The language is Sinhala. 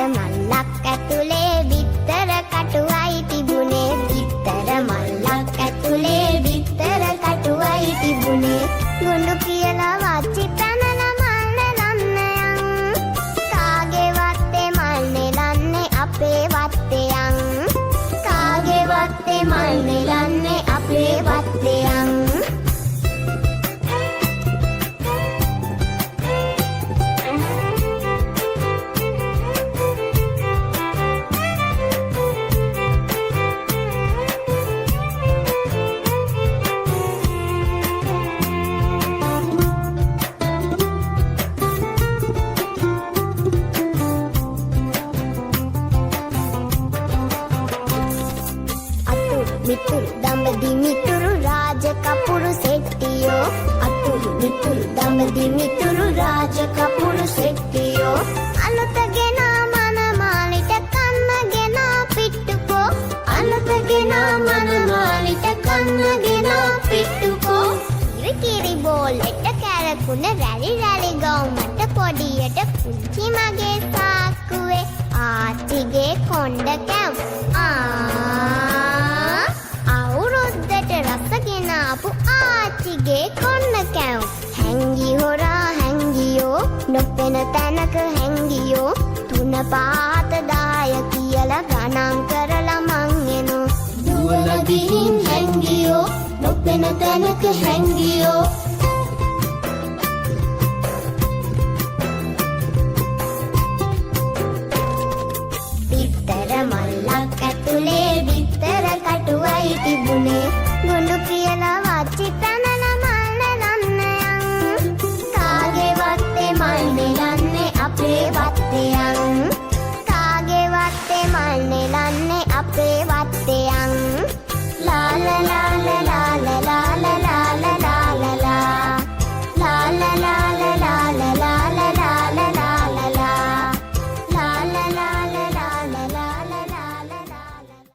මල්ලක් ඇතුලේ බිත්තර කටුවයි තිබුණේ බිත්තර මල්ලක් ඇතුලේ බිත්තර කටුවයි තිබුණේ ගුණු කියලා වච්චි පැනලා මල් නෙලන්න යන් කාගේ වත්තේ මල් නෙලන්නේ අපේ වත්තේ යන් කාගේ වත්තේ මල් නෙලන්නේ අපේ වත්තේ යන් මිතුරු දඹදි මිතුරු රාජ කපුරු සෙට්ටියෝ අතුරු මිතුරු දඹදි මිතුරු රාජ කපුරු සෙට්ටියෝ අලුතගෙන මනමාලිට කන්නගෙන පිට්ටුකෝ අලුතගෙන මනමාලිට කන්නගෙන පිට්ටුකෝ කිරි බෝලෙට කැරකුණ රැලි රැලි ගවුමට පොඩියට පුංචි මගේ සාක්කුවේ ආච්චිගේ කොණ්ඩ කැව් රසගෙනාපු ආච්චිගේ කොන්න කැව් හැංගි හොරා හැංගියෝ නොපෙන තැනක හැංගියෝ තුන පාත දාය කියලා ගණන් කරලා මං එනෝ දුවලා ගිහින් හැංගියෝ නොපෙන තැනක හැංගියෝ